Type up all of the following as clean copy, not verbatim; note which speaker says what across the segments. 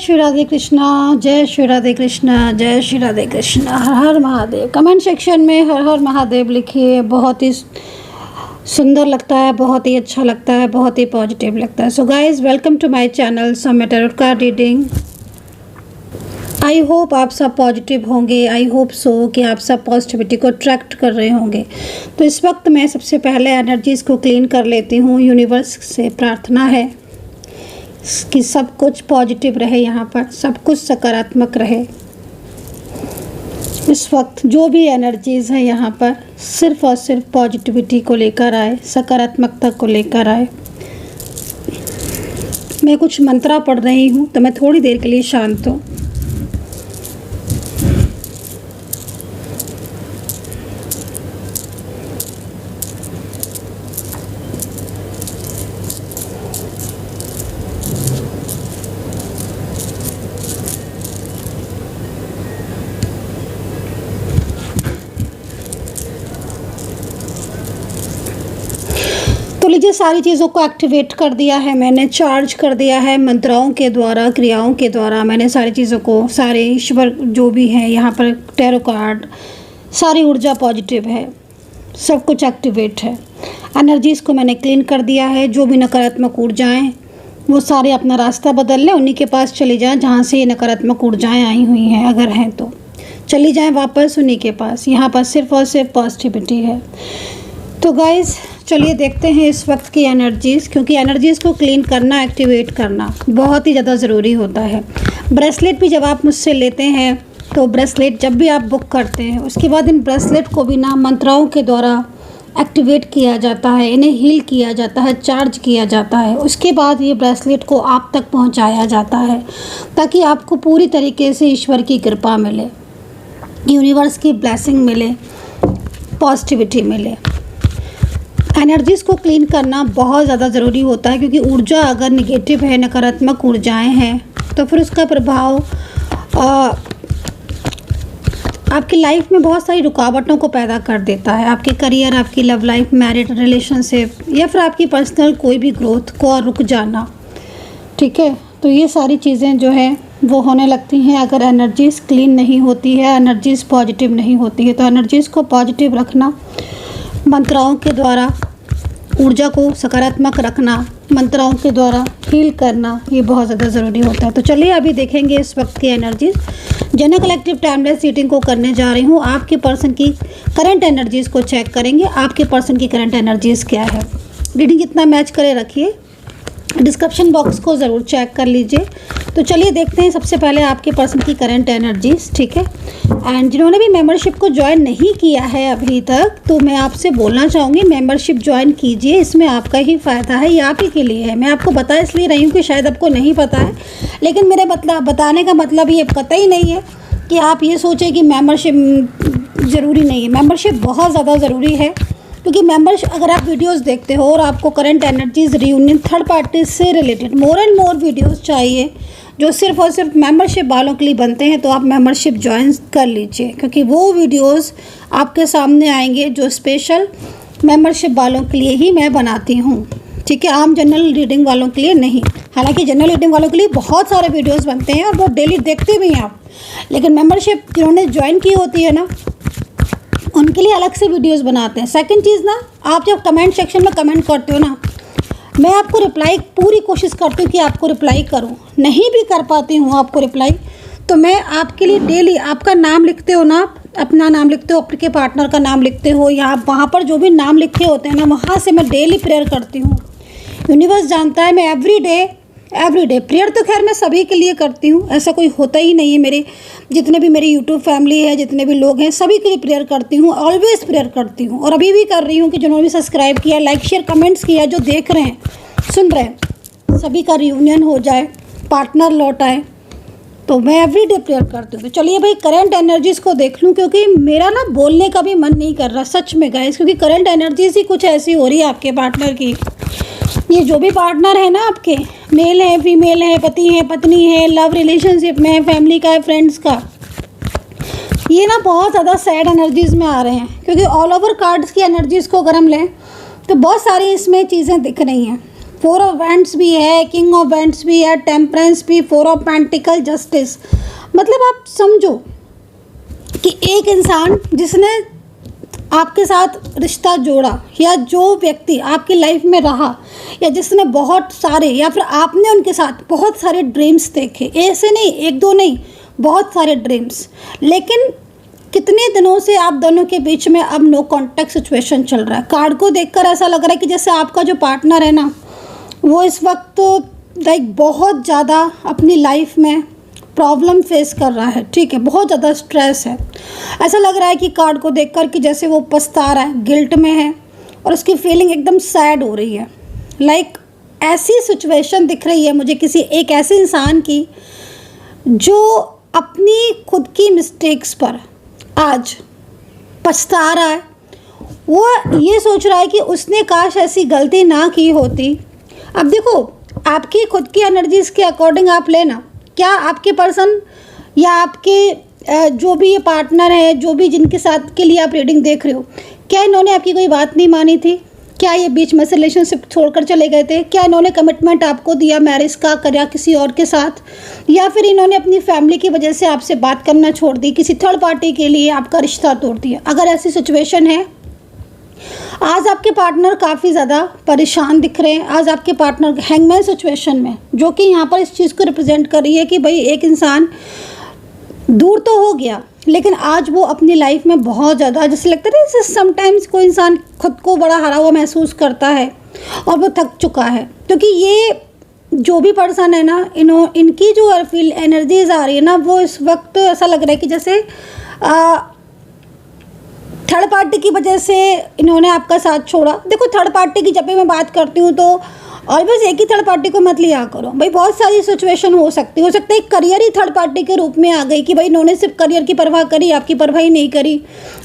Speaker 1: श्री राधे कृष्णा, जय श्री राधे कृष्णा, जय श्री राधे कृष्णा। हर हर Mahadev. Comment section में हर हर महादेव लिखिए। बहुत ही सुंदर लगता है, बहुत ही अच्छा लगता है, बहुत ही पॉजिटिव लगता है। So guys, welcome to my channel Saumya tarot card reading. I hope आप सब पॉजिटिव होंगे। आई होप सो कि आप सब पॉजिटिविटी को अट्रैक्ट कर रहे होंगे। तो इस वक्त मैं सबसे पहले एनर्जीज़ को क्लीन कर लेती हूँ। यूनिवर्स से प्रार्थना है कि सब कुछ पॉजिटिव रहे, यहाँ पर सब कुछ सकारात्मक रहे। इस वक्त जो भी एनर्जीज़ हैं यहाँ पर सिर्फ और सिर्फ पॉजिटिविटी को लेकर आए, सकारात्मकता को लेकर आए। मैं कुछ मंत्रा पढ़ रही हूँ तो मैं थोड़ी देर के लिए शांत हूँ। तो लीजिए, सारी चीज़ों को एक्टिवेट कर दिया है मैंने, चार्ज कर दिया है मंत्राओं के द्वारा, क्रियाओं के द्वारा। मैंने सारी चीज़ों को, सारे ईश्वर जो भी हैं यहाँ पर, टैरो कार्ड, सारी ऊर्जा पॉजिटिव है, सब कुछ एक्टिवेट है। एनर्जीज़ को मैंने क्लीन कर दिया है। जो भी नकारात्मक ऊर्जाएं, वो सारे अपना रास्ता बदल लें, उन्हीं के पास चली जाएँ जहाँ से ये नकारात्मक ऊर्जाएँ आई हुई हैं। अगर हैं तो चली जाएँ वापस उन्हीं के पास। यहाँ पर सिर्फ और सिर्फ पॉजिटिविटी है। तो गाइज़, चलिए देखते हैं इस वक्त की एनर्जीज़, क्योंकि एनर्जीज़ को क्लीन करना, एक्टिवेट करना बहुत ही ज़्यादा ज़रूरी होता है। ब्रेसलेट भी जब आप मुझसे लेते हैं, तो ब्रेसलेट जब भी आप बुक करते हैं, उसके बाद इन ब्रेसलेट को भी ना मंत्राओं के द्वारा एक्टिवेट किया जाता है, इन्हें हील किया जाता है, चार्ज किया जाता है। उसके बाद ये ब्रेसलेट को आप तक पहुँचाया जाता है, ताकि आपको पूरी तरीके से ईश्वर की कृपा मिले, यूनिवर्स की ब्लेसिंग मिले, पॉजिटिविटी मिले। एनर्जीज़ को क्लीन करना बहुत ज़्यादा ज़रूरी होता है, क्योंकि ऊर्जा अगर निगेटिव है, नकारात्मक ऊर्जाएं हैं, तो फिर उसका प्रभाव आपकी लाइफ में बहुत सारी रुकावटों को पैदा कर देता है। आपके करियर, आपकी लव लाइफ, मैरिड रिलेशनशिप, या फिर आपकी पर्सनल कोई भी ग्रोथ को रुक जाना। ठीक है, तो ये सारी चीज़ें जो है वो होने लगती हैं अगर एनर्जीज़ क्लीन नहीं होती है, एनर्जीज़ पॉजिटिव नहीं होती है। तो एनर्जीज़ को पॉजिटिव रखना, मंत्राओं के द्वारा ऊर्जा को सकारात्मक रखना, मंत्राओं के द्वारा हील करना, ये बहुत ज़्यादा ज़रूरी होता है। तो चलिए अभी देखेंगे इस वक्त की energies. General collective timeless reading को करने जा रही हूँ। आपके पर्सन की करंट एनर्जीज़ को चेक करेंगे। आपके पर्सन की करंट एनर्जीज़ क्या है। रीडिंग जितना मैच करे रखिए। डिस्क्रिप्शन बॉक्स को ज़रूर चेक कर लीजिए। तो चलिए देखते हैं सबसे पहले आपके पर्सन की करंट एनर्जीज़। ठीक है, एंड जिन्होंने भी मेंबरशिप को ज्वाइन नहीं किया है अभी तक, तो मैं आपसे बोलना चाहूँगी मेंबरशिप ज्वाइन कीजिए। इसमें आपका ही फ़ायदा है, ये आप ही के लिए है। मैं आपको बता इसलिए रही हूँ कि शायद आपको नहीं पता है, लेकिन मेरे बताने का मतलब ये कतई नहीं है कि आप ये सोचें कि मेंबरशिप ज़रूरी नहीं है। मेंबरशिप बहुत ज़्यादा ज़रूरी है, क्योंकि मेंबरशिप, अगर आप वीडियोस देखते हो और आपको current energies, reunion, third party से related more and more videos चाहिए जो सिर्फ और सिर्फ मेंबरशिप वालों के लिए बनते हैं, तो आप मेंबरशिप ज्वाइन कर लीजिए, क्योंकि वो वीडियोस आपके सामने आएंगे जो स्पेशल मेंबरशिप वालों के लिए ही मैं बनाती हूँ। ठीक है, आम जनरल रीडिंग वालों के लिए नहीं। हालांकि जनरल रीडिंग वालों के लिए बहुत सारे वीडियोज़ बनते हैं और वो डेली देखते भी हैं आप, लेकिन मेंबरशिप जिन्होंने ज्वाइन की होती है ना, उनके लिए अलग से वीडियोस बनाते हैं। सेकंड चीज़ ना, आप जब कमेंट सेक्शन में कमेंट करते हो ना, मैं आपको रिप्लाई पूरी कोशिश करती हूँ कि आपको रिप्लाई करूँ। नहीं भी कर पाती हूँ आपको रिप्लाई, तो मैं आपके लिए डेली, आपका नाम लिखते हो ना, अपना नाम लिखते हो, आपके पार्टनर का नाम लिखते हो, या वहाँ पर जो भी नाम लिखे होते हैं ना, वहाँ से मैं डेली प्रेयर करती हूँ। यूनिवर्स जानता है, मैं एवरी डे प्रेयर तो खैर मैं सभी के लिए करती हूँ, ऐसा कोई होता ही नहीं है। मेरे जितने भी मेरी यूट्यूब फैमिली है, जितने भी लोग हैं, सभी के लिए प्रेयर करती हूँ, ऑलवेज प्रेयर करती हूँ, और अभी भी कर रही हूँ कि जिन्होंने भी सब्सक्राइब किया, लाइक, शेयर, कमेंट्स किया, जो देख रहे हैं, सुन रहे हैं, सभी का रियूनियन हो जाए, पार्टनर लौट आए, तो मैं एवरी डे प्रेयर करती हूँ। तो चलिए भाई, करंट एनर्जीज़ को देख लूँ, क्योंकि मेरा ना बोलने का भी मन नहीं कर रहा सच में गाइस, क्योंकि करंट एनर्जीज़ ही कुछ ऐसी हो रही है आपके पार्टनर की। ये जो भी पार्टनर है ना आपके, मेल है, फीमेल है, पति है, पत्नी है, लव रिलेशनशिप में है, फैमिली का है, फ्रेंड्स का, ये ना बहुत ज़्यादा सैड एनर्जीज़ में आ रहे हैं। क्योंकि ऑल ओवर कार्ड्स की एनर्जीज़ को अगर हम लें तो बहुत सारी इसमें चीज़ें दिख रही हैं। फोर ऑफ वैंड्स भी है, किंग ऑफ वैंड्स भी है, टेम्परेंस भी, फोर ऑफ पेंटिकल, जस्टिस। मतलब आप समझो कि एक इंसान जिसने आपके साथ रिश्ता जोड़ा, या जो व्यक्ति आपकी लाइफ में रहा, या जिसने बहुत सारे, या फिर आपने उनके साथ बहुत सारे ड्रीम्स देखे, ऐसे नहीं, एक दो नहीं, बहुत सारे ड्रीम्स, लेकिन कितने दिनों से आप दोनों के बीच में अब नो कॉन्टैक्ट सिचुएशन चल रहा है। कार्ड को देखकर ऐसा लग रहा है कि जैसे आपका जो पार्टनर है ना, वो इस वक्त लाइक बहुत ज़्यादा अपनी लाइफ में प्रॉब्लम फेस कर रहा है, ठीक है, बहुत ज़्यादा स्ट्रेस है। ऐसा लग रहा है कि कार्ड को देखकर कि जैसे वो पछता रहा है, गिल्ट में है, और उसकी फीलिंग एकदम सैड हो रही है। लाइक ऐसी सिचुएशन दिख रही है मुझे किसी एक ऐसे इंसान की जो अपनी खुद की मिस्टेक्स पर आज पछता रहा है। वो ये सोच रहा है कि उसने काश ऐसी गलती ना की होती। अब देखो, आपकी खुद की एनर्जीज़ के अकॉर्डिंग आप लेना, क्या आपके पर्सन या आपके जो भी ये पार्टनर है, जो भी जिनके साथ के लिए आप रीडिंग देख रहे हो, क्या इन्होंने आपकी कोई बात नहीं मानी थी? क्या ये बीच में से रिलेशनशिप छोड़कर चले गए थे? क्या इन्होंने कमिटमेंट आपको दिया मैरिज का, करा किसी और के साथ? या फिर इन्होंने अपनी फैमिली की वजह से आपसे बात करना छोड़ दी, किसी थर्ड पार्टी के लिए आपका रिश्ता तोड़ दिया? अगर ऐसी सिचुएशन है, आज आपके पार्टनर काफ़ी ज़्यादा परेशान दिख रहे हैं। आज आपके पार्टनर हैंगमैन सिचुएशन में, जो कि यहाँ पर इस चीज़ को रिप्रेजेंट कर रही है कि भाई एक इंसान दूर तो हो गया, लेकिन आज वो अपनी लाइफ में बहुत ज़्यादा, जैसे लगता है जैसे समटाइम्स कोई इंसान खुद को बड़ा हारा हुआ महसूस करता है और वो थक चुका है। क्योंकि ये जो भी पर्सन है ना, इनकी जो फील एनर्जीज आ रही है ना, वो इस वक्त ऐसा लग रहा है कि जैसे थर्ड पार्टी की वजह से इन्होंने आपका साथ छोड़ा। देखो, थर्ड पार्टी की जब भी मैं बात करती हूँ तो ऑलवेज एक ही थर्ड पार्टी को मत लिया करो भाई। बहुत सारी सिचुएशन हो सकता है करियर ही थर्ड पार्टी के रूप में आ गई कि भाई इन्होंने सिर्फ करियर की परवाह करी, आपकी परवाह ही नहीं करी,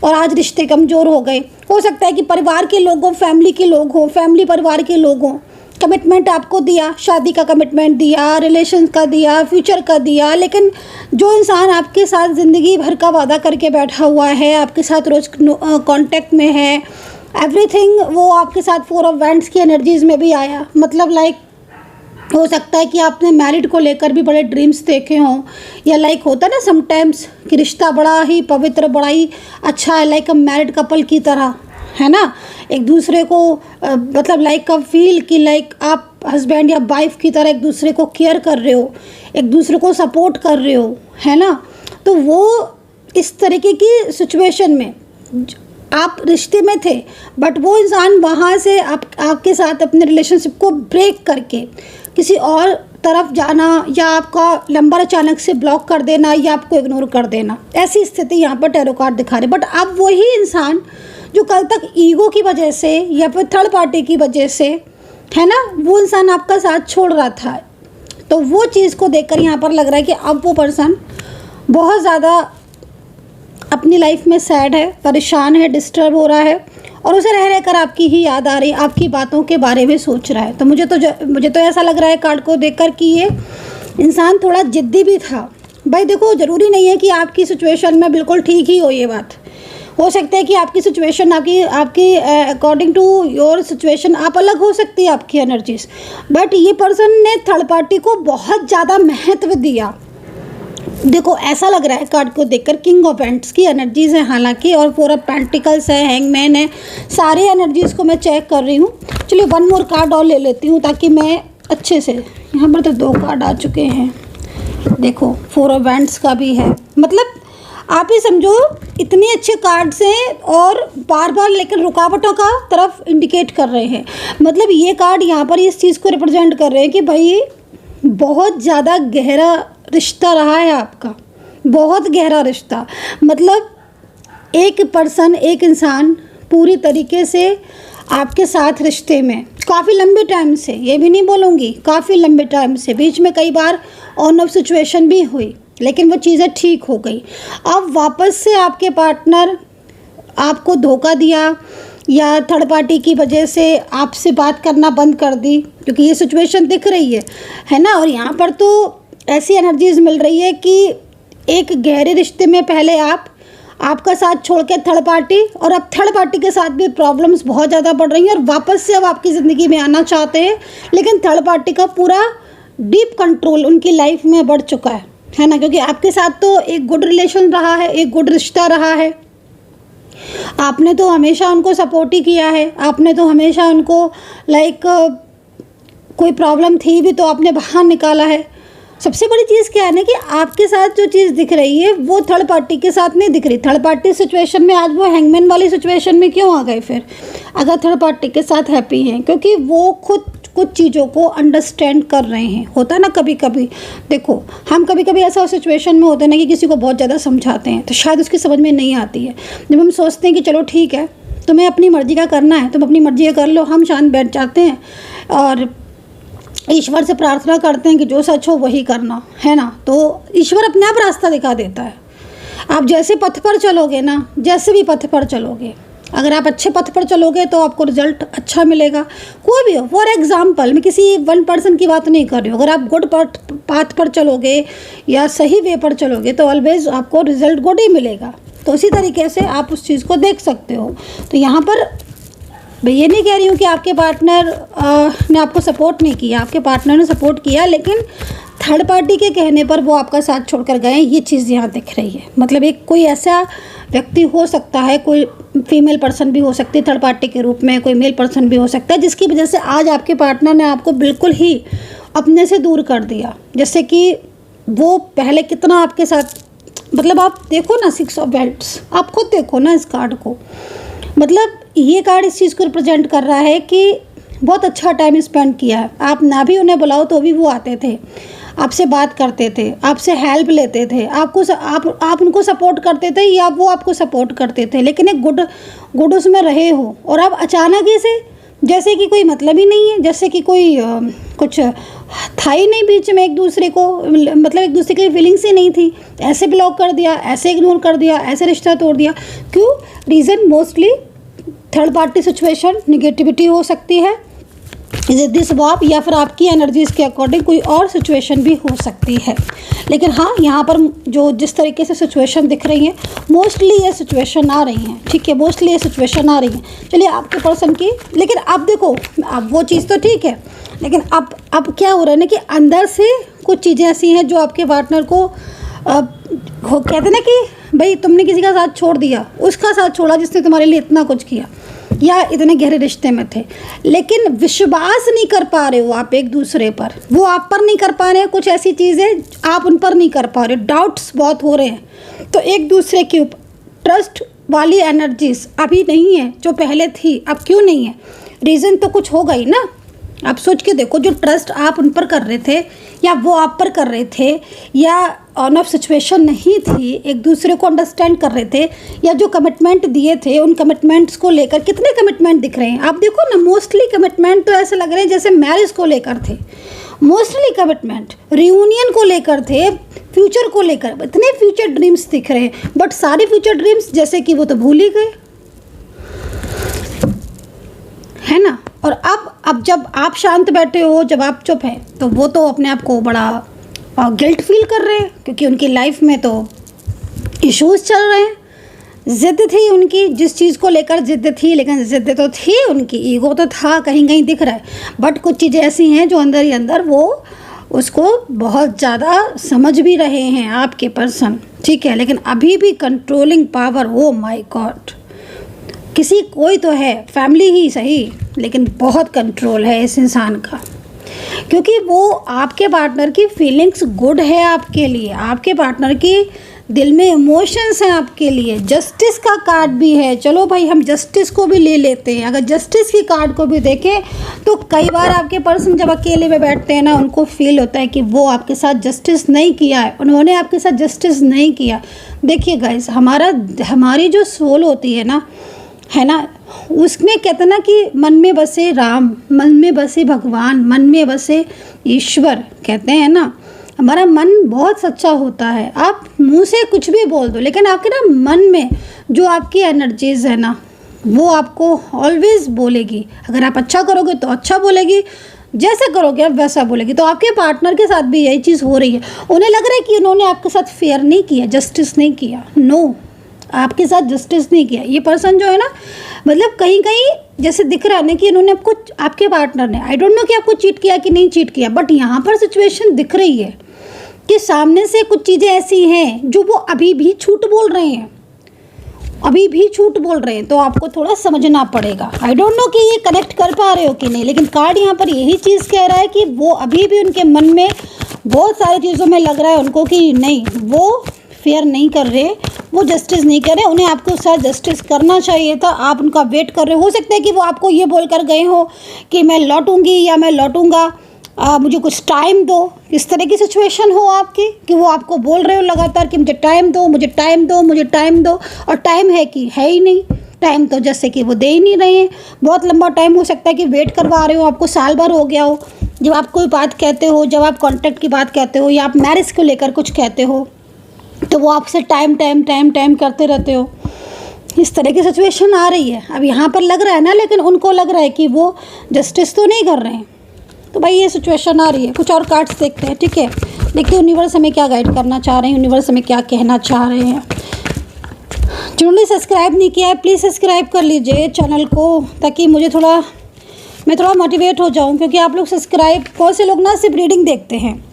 Speaker 1: और आज रिश्ते कमज़ोर हो गए। हो सकता है कि परिवार के लोग हों, फैमिली के लोग हों, फैमिली परिवार के लोग हों, कमिटमेंट आपको दिया, शादी का कमिटमेंट दिया, रिलेशन का दिया, फ्यूचर का दिया, लेकिन जो इंसान आपके साथ ज़िंदगी भर का वादा करके बैठा हुआ है, आपके साथ रोज़ कांटेक्ट में है, एवरीथिंग, वो आपके साथ फोर ऑफ वैंड्स की एनर्जीज़ में भी आया। मतलब लाइक हो सकता है कि आपने मैरिड को लेकर भी बड़े ड्रीम्स देखे हों, या लाइक होता है ना समटाइम्स कि रिश्ता बड़ा ही पवित्र, बड़ा ही अच्छा है, लाइक अ मैरिड कपल की तरह, है ना, एक दूसरे को मतलब लाइक अ फील कि लाइक आप हस्बैंड या वाइफ की तरह एक दूसरे को केयर कर रहे हो, एक दूसरे को सपोर्ट कर रहे हो, है ना। तो वो इस तरीके की सिचुएशन में आप रिश्ते में थे, बट वो इंसान वहाँ से आपके साथ अपने रिलेशनशिप को ब्रेक करके किसी और तरफ जाना, या आपका नंबर अचानक से ब्लॉक कर देना, या आपको इग्नोर कर देना, ऐसी स्थिति यहाँ पर टैरो कार्ड दिखा रहे। बट अब वही इंसान जो कल तक ईगो की वजह से या फिर थर्ड पार्टी की वजह से, है ना, वो इंसान आपका साथ छोड़ रहा था, तो वो चीज़ को देखकर यहाँ पर लग रहा है कि अब वो पर्सन बहुत ज़्यादा अपनी लाइफ में सैड है, परेशान है, डिस्टर्ब हो रहा है, और उसे रह रहकर आपकी ही याद आ रही है, आपकी बातों के बारे में सोच रहा है। तो मुझे तो ऐसा लग रहा है कार्ड को देखकर कि ये इंसान थोड़ा ज़िद्दी भी था। भाई देखो, ज़रूरी नहीं है कि आपकी सिचुएशन में बिल्कुल ठीक ही हो। ये बात हो सकता है कि आपकी सिचुएशन, आपकी अकॉर्डिंग टू योर सिचुएशन आप अलग हो सकती है आपकी एनर्जीज, बट ये पर्सन ने थर्ड पार्टी को बहुत ज़्यादा महत्व दिया। देखो, ऐसा लग रहा है कार्ड को देखकर, किंग ऑफ पेंट्स की एनर्जीज है हालांकि, और फोर ऑफ पेंटिकल्स है, हैंगमैन है, सारे एनर्जीज को मैं चेक कर रही हूँ। चलिए वन मोर कार्ड और ले लेती हूँ ताकि मैं अच्छे से, यहाँ पर तो 2 कार्ड आ चुके हैं। देखो, फोर ऑफ वैंड्स का भी है। मतलब आप ही समझो, इतने अच्छे कार्ड्स हैं और बार बार लेकिन रुकावटों का तरफ इंडिकेट कर रहे हैं। मतलब ये कार्ड यहाँ पर इस चीज़ को रिप्रेजेंट कर रहे हैं कि भाई बहुत ज़्यादा गहरा रिश्ता रहा है आपका, बहुत गहरा रिश्ता। मतलब एक पर्सन, एक इंसान पूरी तरीके से आपके साथ रिश्ते में काफ़ी लंबे टाइम से, ये भी नहीं बोलूँगी, काफ़ी लंबे टाइम से, बीच में कई बार ऑन ऑफ सिचुएशन भी हुई, लेकिन वो चीज़ें ठीक हो गई। अब वापस से आपके पार्टनर आपको धोखा दिया, या थर्ड पार्टी की वजह से आपसे बात करना बंद कर दी, क्योंकि ये सिचुएशन दिख रही है ना। और यहाँ पर तो ऐसी एनर्जीज मिल रही है कि एक गहरे रिश्ते में पहले आप आपका साथ छोड़ के थर्ड पार्टी, और अब थर्ड पार्टी के साथ भी प्रॉब्लम्स बहुत ज़्यादा बढ़ रही हैं और वापस से अब आपकी ज़िंदगी में आना चाहते हैं, लेकिन थर्ड पार्टी का पूरा डीप कंट्रोल उनकी लाइफ में बढ़ चुका है ना, क्योंकि आपके साथ तो एक गुड रिलेशन रहा है, एक गुड रिश्ता रहा है, आपने तो हमेशा उनको सपोर्ट ही किया है, आपने तो हमेशा उनको लाइक कोई प्रॉब्लम थी भी तो आपने बाहर निकाला है। सबसे बड़ी चीज़ क्या है ना कि आपके साथ जो चीज़ दिख रही है वो थर्ड पार्टी के साथ नहीं दिख रही। थर्ड पार्टी सिचुएशन में आज वो हैंगमैन वाली सिचुएशन में क्यों आ गए फिर, अगर थर्ड पार्टी के साथ हैप्पी हैं? क्योंकि वो खुद कुछ चीज़ों को अंडरस्टैंड कर रहे हैं। होता है ना कभी कभी, देखो हम कभी कभी ऐसा सिचुएशन में होते हैं ना कि किसी को बहुत ज़्यादा समझाते हैं तो शायद उसकी समझ में नहीं आती है। जब हम सोचते हैं कि चलो ठीक है, तुम्हें अपनी मर्ज़ी का करना है, तुम अपनी मर्ज़ी का कर लो, हम शांत बैठ जाते हैं और ईश्वर से प्रार्थना करते हैं कि जो सच हो वही करना है ना, तो ईश्वर अपने आप रास्ता दिखा देता है। आप जैसे पथ पर चलोगे ना, जैसे भी पथ पर चलोगे, अगर आप अच्छे पथ पर चलोगे तो आपको रिजल्ट अच्छा मिलेगा। कोई भी हो, फॉर एग्जाम्पल मैं किसी वन पर्सन की बात नहीं कर रही हूँ, अगर आप गुड पाथ पर चलोगे या सही वे पर चलोगे तो ऑलवेज आपको रिजल्ट गुड ही मिलेगा। तो इसी तरीके से आप उस चीज़ को देख सकते हो। तो यहाँ पर मैं ये नहीं कह रही हूँ कि आपके पार्टनर ने आपको सपोर्ट नहीं किया, आपके पार्टनर ने सपोर्ट किया, लेकिन थर्ड पार्टी के कहने पर वो आपका साथ छोड़कर गए, ये चीज़ यहाँ दिख रही है। मतलब एक कोई ऐसा व्यक्ति हो सकता है, कोई फीमेल पर्सन भी हो सकती है थर्ड पार्टी के रूप में, कोई मेल पर्सन भी हो सकता है, जिसकी वजह से आज आपके पार्टनर ने आपको बिल्कुल ही अपने से दूर कर दिया। जैसे कि वो पहले कितना आपके साथ, मतलब आप देखो ना 6 ऑफ वेल्ट्स, आप खुद देखो ना इस कार्ड को, मतलब ये कार्ड इस चीज़ को रिप्रेजेंट कर रहा है कि बहुत अच्छा टाइम स्पेंड किया है। आप ना भी उन्हें बुलाओ तो भी वो आते थे, आपसे बात करते थे, आपसे हेल्प लेते थे, आप उनको सपोर्ट करते थे या वो आपको सपोर्ट करते थे, लेकिन एक गुड उसमें रहे हो। और अब अचानक ही से जैसे कि कोई मतलब ही नहीं है, जैसे कि कोई कुछ था ही नहीं बीच में एक दूसरे को, मतलब एक दूसरे की फीलिंग्स ही नहीं थी, ऐसे ब्लॉक कर दिया, ऐसे इग्नोर कर दिया, ऐसे रिश्ता तोड़ दिया। क्यों? Reason mostly third party situation, negativity हो सकती है, दिस वाप, या फिर आपकी एनर्जीज़ के अकॉर्डिंग कोई और सिचुएशन भी हो सकती है। लेकिन हाँ, यहाँ पर जो जिस तरीके से सिचुएशन दिख रही हैं, मोस्टली ये सिचुएशन आ रही हैं, ठीक है, मोस्टली ये सिचुएशन आ रही हैं। चलिए आपके पर्सन की, लेकिन अब देखो, अब वो चीज़ तो ठीक है, लेकिन अब क्या हो रहा है ना कि अंदर से कुछ चीज़ें ऐसी हैं जो आपके पार्टनर को कहते हैं ना कि भाई तुमने किसी का साथ छोड़ दिया, उसका साथ छोड़ा जिसने तुम्हारे लिए इतना कुछ किया या इतने गहरे रिश्ते में थे, लेकिन विश्वास नहीं कर पा रहे हो आप एक दूसरे पर, वो आप पर नहीं कर पा रहे हैं, कुछ ऐसी चीज़ें आप उन पर नहीं कर पा रहे, डाउट्स बहुत हो रहे हैं। तो एक दूसरे के ऊपर ट्रस्ट वाली एनर्जीज अभी नहीं है जो पहले थी। अब क्यों नहीं है? रीज़न तो कुछ होगा ही ना। आप सोच के देखो, जो ट्रस्ट आप उन पर कर रहे थे या वो आप पर कर रहे थे, या ऑन ऑफ सिचुएशन नहीं थी, एक दूसरे को अंडरस्टैंड कर रहे थे, या जो कमिटमेंट दिए थे उन कमिटमेंट्स को लेकर कितने कमिटमेंट दिख रहे हैं आप देखो ना। मोस्टली कमिटमेंट तो ऐसे लग रहे हैं जैसे मैरिज को लेकर थे, मोस्टली कमिटमेंट रियूनियन को लेकर थे, फ्यूचर को लेकर इतने फ्यूचर ड्रीम्स दिख रहे हैं, बट सारे फ्यूचर ड्रीम्स जैसे कि वो तो भूल ही गए, है ना। और अब जब आप शांत बैठे हो, जब आप चुप हैं, तो वो तो अपने आप को बड़ा गिल्ट फील कर रहे हैं, क्योंकि उनकी लाइफ में तो इश्यूज चल रहे हैं। ज़िद थी उनकी, जिस चीज़ को लेकर ज़िद थी, लेकिन ज़िद तो थी उनकी, ईगो तो था, कहीं कहीं दिख रहा है, बट कुछ चीज़ें ऐसी हैं जो अंदर ही अंदर वो उसको बहुत ज़्यादा समझ भी रहे हैं आपके पर्सन, ठीक है। लेकिन अभी भी controlling power, oh my God, किसी कोई तो है, फैमिली ही सही, लेकिन बहुत कंट्रोल है इस इंसान का, क्योंकि वो आपके पार्टनर की फीलिंग्स गुड है आपके लिए, आपके पार्टनर की दिल में इमोशंस हैं आपके लिए। जस्टिस का कार्ड भी है, चलो भाई हम जस्टिस को भी ले लेते हैं। अगर जस्टिस की कार्ड को भी देखें तो कई बार आपके पर्सन जब अकेले में बैठते हैं ना, उनको फील होता है कि वो आपके साथ जस्टिस नहीं किया है, उन्होंने आपके साथ जस्टिस नहीं किया। देखिए गाइस, हमारी जो सोल होती है ना, है ना, उसमें कहते हैं ना कि मन में बसे राम, मन में बसे भगवान, मन में बसे ईश्वर, कहते हैं ना, हमारा मन बहुत सच्चा होता है। आप मुंह से कुछ भी बोल दो, लेकिन आपके ना मन में जो आपकी एनर्जीज है ना, वो आपको ऑलवेज बोलेगी। अगर आप अच्छा करोगे तो अच्छा बोलेगी, जैसे करोगे आप वैसा बोलेगी। तो आपके पार्टनर के साथ भी यही चीज़ हो रही है। उन्हें लग रहा है कि उन्होंने आपके साथ फेयर नहीं किया, जस्टिस नहीं किया। नो, आपके साथ जस्टिस नहीं किया। ये पर्सन जो है ना, मतलब कहीं कहीं जैसे दिख रहा है ना कि इन्होंने आपको, आपके पार्टनर ने, आई डोंट नो कि आपको चीट किया कि नहीं चीट किया, बट यहाँ पर सिचुएशन दिख रही है कि सामने से कुछ चीज़ें ऐसी हैं जो वो अभी भी झूठ बोल रहे हैं, अभी भी झूठ बोल रहे हैं। तो आपको थोड़ा समझना पड़ेगा। आई डोंट नो कि ये कनेक्ट कर पा रहे हो कि नहीं, लेकिन कार्ड यहाँ पर यही चीज़ कह रहा है कि वो अभी भी उनके मन में बहुत सारी चीज़ों में लग रहा है उनको कि नहीं, वो फेयर नहीं कर रहे, वो जस्टिस नहीं कर रहे, उन्हें आपके साथ जस्टिस करना चाहिए था। आप उनका वेट कर रहे हो सकता है कि वो आपको ये बोलकर गए हो कि मैं लौटूंगी या मैं लौटूंगा, मुझे कुछ टाइम दो। इस तरह की सिचुएशन हो आपकी कि वो आपको बोल रहे हो लगातार कि मुझे टाइम दो, मुझे टाइम दो, मुझे टाइम दो, और टाइम है कि है ही नहीं। टाइम तो जैसे कि वो दे ही नहीं रहे हैं। बहुत लंबा टाइम हो सकता है कि वेट करवा रहे हो, आपको साल भर हो गया हो। जब आप कोई बात कहते हो, जब आप कॉन्ट्रैक्ट की बात कहते हो या आप मैरिज को लेकर कुछ कहते हो, तो वो आपसे टाइम टाइम टाइम टाइम करते रहते हो। इस तरह की सिचुएशन आ रही है। अब यहाँ पर लग रहा है ना, लेकिन उनको लग रहा है कि वो जस्टिस तो नहीं कर रहे हैं। तो भाई ये सिचुएशन आ रही है। कुछ और कार्ड्स देखते हैं, ठीक है। देखते हैं यूनिवर्स हमें क्या गाइड करना चाह रहे हैं, यूनिवर्स हमें क्या कहना चाह रहे हैं। जिन्होंने सब्सक्राइब नहीं किया है प्लीज़ सब्सक्राइब कर लीजिए चैनल को, ताकि मैं थोड़ा मोटिवेट हो जाऊं। क्योंकि आप लोग सब्सक्राइब, बहुत से लोग ना सिर्फ रीडिंग देखते हैं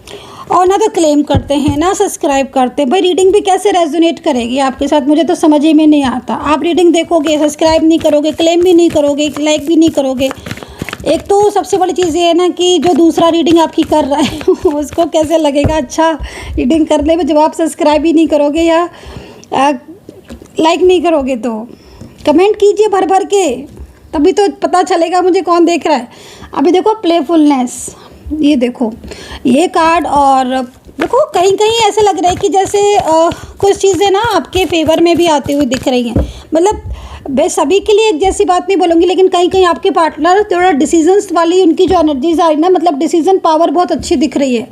Speaker 1: और ना तो क्लेम करते हैं, ना सब्सक्राइब करते हैं। भाई रीडिंग भी कैसे रेजोनेट करेगी आपके साथ, मुझे तो समझ ही में नहीं आता। आप रीडिंग देखोगे, सब्सक्राइब नहीं करोगे, क्लेम भी नहीं करोगे, लाइक भी नहीं करोगे। एक तो सबसे बड़ी चीज़ ये है ना कि जो दूसरा रीडिंग आपकी कर रहा है उसको कैसे लगेगा अच्छा रीडिंग करने में, जब आप सब्सक्राइब ही नहीं करोगे या लाइक नहीं करोगे। तो कमेंट कीजिए भर भर के, तभी तो पता चलेगा मुझे कौन देख रहा है। अभी देखो प्लेफुलनेस, ये देखो ये कार्ड, और देखो कहीं कहीं ऐसे लग रहा है कि जैसे कुछ चीज़ें ना आपके फेवर में भी आती हुई दिख रही हैं। मतलब मैं सभी के लिए एक जैसी बात नहीं बोलूँगी, लेकिन कहीं कहीं आपके पार्टनर थोड़ा डिसीजंस वाली उनकी जो एनर्जीज आ रही ना, मतलब डिसीजन पावर बहुत अच्छी दिख रही है।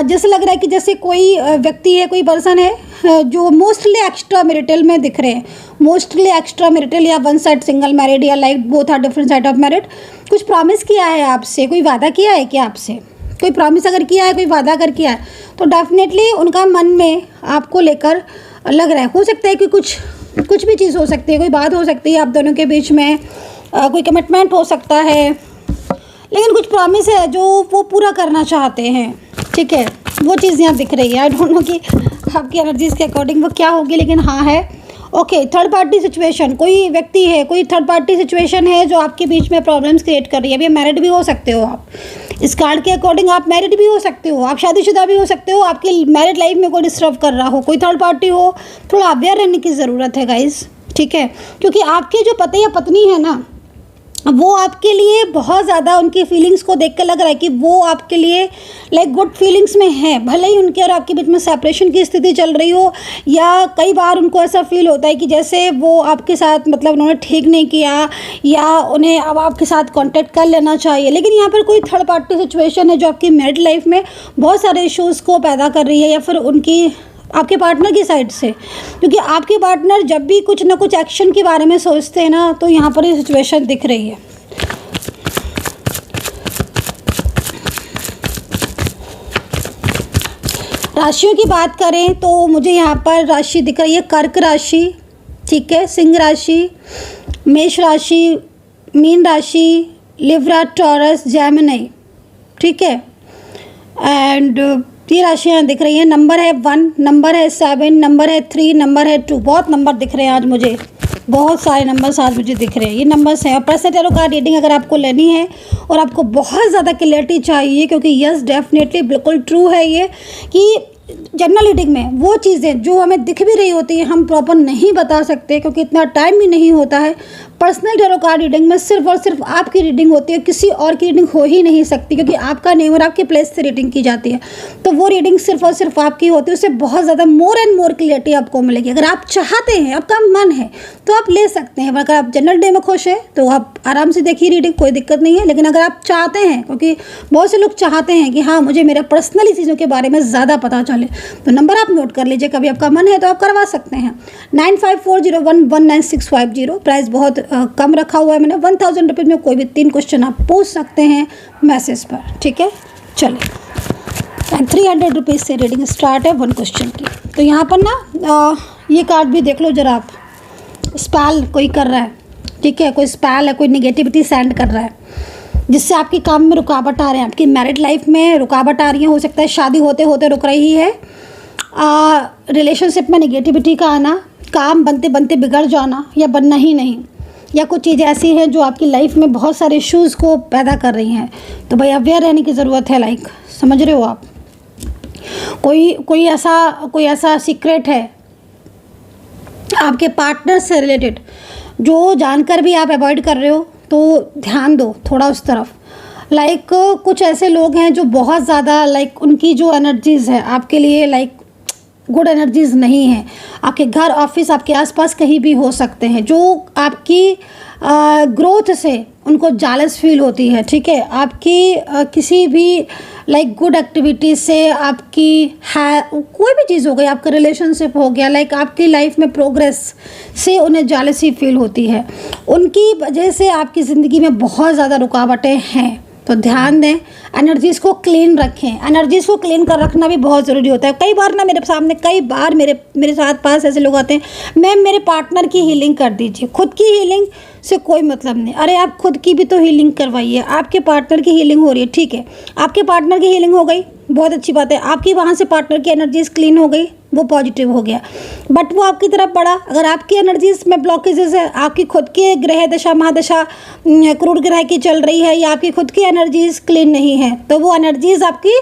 Speaker 1: जैसे लग रहा है कि जैसे कोई व्यक्ति है, कोई पर्सन है जो मोस्टली एक्स्ट्रा मैरिटल में दिख रहे हैं, मोस्टली एक्स्ट्रा मैरिटल या वन साइड सिंगल मैरिड या like both are different side of married. कुछ प्रॉमिस किया है आपसे, कोई वादा किया है क्या आपसे, कोई प्रॉमिस अगर किया है, कोई वादा अगर किया है, तो डेफिनेटली उनका मन में आपको लेकर लग रहा है। हो सकता है कि कुछ भी चीज़ हो सकती है, कोई बात हो सकती है आप दोनों के बीच में, कोई कमिटमेंट हो सकता है, लेकिन कुछ प्रॉमिस है जो वो पूरा करना चाहते हैं, ठीक है। वो चीज़ यहाँ दिख रही है। आई डोंट नो कि आपकी एनर्जीज के अकॉर्डिंग वो क्या होगी, लेकिन हाँ है। ओके, थर्ड पार्टी सिचुएशन, कोई व्यक्ति है, कोई थर्ड पार्टी सिचुएशन है जो आपके बीच में प्रॉब्लम्स क्रिएट कर रही है। अभी मैरिड भी हो सकते हो आप, इस कार्ड के अकॉर्डिंग आप मैरिड भी हो सकते हो, आप शादीशुदा भी हो सकते हो, आपकी मैरिड लाइफ में कोई डिस्टर्ब कर रहा हो, कोई थर्ड पार्टी हो। थोड़ा अवेयर रहने की ज़रूरत है गाइज, ठीक है। क्योंकि आपके जो पति या पत्नी है ना, वो आपके लिए बहुत ज़्यादा, उनकी फीलिंग्स को देख कर लग रहा है कि वो आपके लिए लाइक गुड फीलिंग्स में है। भले ही उनके और आपके बीच में सेपरेशन की स्थिति चल रही हो, या कई बार उनको ऐसा फील होता है कि जैसे वो आपके साथ, मतलब उन्होंने ठीक नहीं किया, या उन्हें अब आपके साथ कांटेक्ट कर लेना चाहिए। लेकिन यहाँ पर कोई थर्ड पार्टी सिचुएशन है जो आपकी मैरिड लाइफ में बहुत सारे इश्यूज़ को पैदा कर रही है, या फिर उनकी, आपके पार्टनर की साइड से। क्योंकि आपके पार्टनर जब भी कुछ ना कुछ एक्शन के बारे में सोचते हैं ना, तो यहाँ पर ये सिचुएशन दिख रही है। राशियों की बात करें तो मुझे यहाँ पर राशि दिख रही है कर्क राशि, ठीक है, सिंह राशि, मेष राशि, मीन राशि, लिब्रा, टॉरस, जेमिनी, ठीक है। एंड ये राशियाँ दिख रही हैं। नंबर है 1, नंबर है 7, नंबर है 3, नंबर है 2। बहुत नंबर दिख रहे हैं आज मुझे, बहुत सारे नंबर्स आज मुझे दिख रहे हैं। ये नंबर्स हैं। और पर्सनल टैरो कार्ड रीडिंग अगर आपको लेनी है और आपको बहुत ज़्यादा क्लियरिटी चाहिए, क्योंकि यस डेफिनेटली बिल्कुल ट्रू है ये कि जनरल रीडिंग में वो चीज़ें जो हमें दिख भी रही होती है हम प्रॉपर नहीं बता सकते, क्योंकि इतना टाइम भी नहीं होता है। पर्सनल टैरो कार्ड रीडिंग में सिर्फ और सिर्फ आपकी रीडिंग होती है, किसी और की रीडिंग हो ही नहीं सकती, क्योंकि आपका नेम और आपके प्लेस से रीडिंग की जाती है। तो वो रीडिंग सिर्फ और सिर्फ आपकी होती है, उससे बहुत ज़्यादा मोर एंड मोर क्लियरिटी आपको मिलेगी। अगर आप चाहते हैं, आपका मन है, तो आप ले सकते हैं। अगर आप जनरल डे में खुश हैं तो आप आराम से देखिए रीडिंग, कोई दिक्कत नहीं है। लेकिन अगर आप चाहते हैं, क्योंकि बहुत से लोग चाहते हैं कि हाँ मुझे मेरे पर्सनली चीज़ों के बारे में ज़्यादा पता चले, तो नंबर आप नोट कर लीजिए। कभी आपका मन है तो आप करवा सकते हैं। 9540119650। प्राइस बहुत कम रखा हुआ है मैंने। 1000 रुपीज़ में कोई भी 3 क्वेश्चन आप पूछ सकते हैं मैसेज पर, ठीक है। चलिए एंड 300 रुपीज़ से रीडिंग स्टार्ट है 1 क्वेश्चन की। तो यहाँ पर ना ये कार्ड भी देख लो जरा आप। स्पेल कोई कर रहा है, ठीक है, कोई स्पेल है, कोई नेगेटिविटी सेंड कर रहा है जिससे आपके काम में रुकावट आ रहे हैं, आपकी मैरिड लाइफ में रुकावट आ रही है। हो सकता है शादी होते होते रुक रही है, रिलेशनशिप में नेगेटिविटी का आना, काम बनते बनते बिगड़ जाना या बनना ही नहीं, या कुछ चीज़ें ऐसी हैं जो आपकी लाइफ में बहुत सारे इश्यूज़ को पैदा कर रही हैं। तो भाई अवेयर रहने की ज़रूरत है, लाइक समझ रहे हो आप। कोई ऐसा सीक्रेट है आपके पार्टनर से रिलेटेड जो जानकर भी आप अवॉइड कर रहे हो, तो ध्यान दो थोड़ा उस तरफ। लाइक कुछ ऐसे लोग हैं जो बहुत ज़्यादा लाइक उनकी जो एनर्जीज़ है आपके लिए लाइक गुड एनर्जीज़ नहीं है। आपके घर, ऑफिस, आपके आसपास कहीं भी हो सकते हैं, जो आपकी ग्रोथ से उनको जालस फील होती है, ठीक है। आपकी किसी भी लाइक गुड एक्टिविटी से, आपकी है कोई भी चीज़ हो गई, आपका रिलेशनशिप हो गया, लाइक आपकी लाइफ में प्रोग्रेस से उन्हें जालसी फील होती है। उनकी वजह से आपकी ज़िंदगी में बहुत ज़्यादा रुकावटें हैं। तो ध्यान दें, एनर्जीज़ को क्लीन रखें। एनर्जीज़ को क्लीन कर रखना भी बहुत ज़रूरी होता है। कई बार ना मेरे साथ पास ऐसे लोग आते हैं, मैम मेरे पार्टनर की हीलिंग कर दीजिए। खुद की हीलिंग से कोई मतलब नहीं। अरे आप खुद की भी तो हीलिंग करवाइए। आपके पार्टनर की हीलिंग हो रही है, ठीक है, आपके पार्टनर की हीलिंग हो गई, बहुत अच्छी बात है। आपकी वहाँ से पार्टनर की एनर्जीज क्लीन हो गई, वो पॉजिटिव हो गया, बट वो आपकी तरफ बढ़ा। अगर आपकी एनर्जीज में ब्लॉकेजेस है, आपकी खुद की ग्रह दशा महादशा क्रूर ग्रह की चल रही है, या आपकी खुद की एनर्जीज क्लीन नहीं है, तो वो एनर्जीज आपकी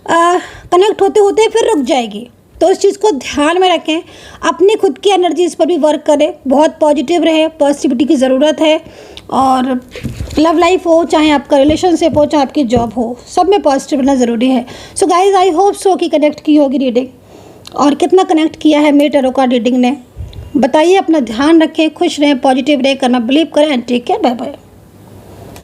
Speaker 1: कनेक्ट होते होते फिर रुक जाएगी। तो इस चीज़ को ध्यान में रखें, अपनी खुद की एनर्जीज पर भी वर्क करें, बहुत पॉजिटिव रहे, पॉजिटिविटी की ज़रूरत है। और लव लाइफ हो, चाहे आपका रिलेशनशिप हो, चाहे आपकी जॉब हो, सब में पॉजिटिव रहना ज़रूरी है। So guys, I hope so कि कनेक्ट की होगी रीडिंग, और कितना कनेक्ट किया है मेरे टैरो कार्ड रीडिंग ने, बताइए। अपना ध्यान रखें, खुश रहें, पॉजिटिव रहें, करना बिलीव करें, and take care, bye bye.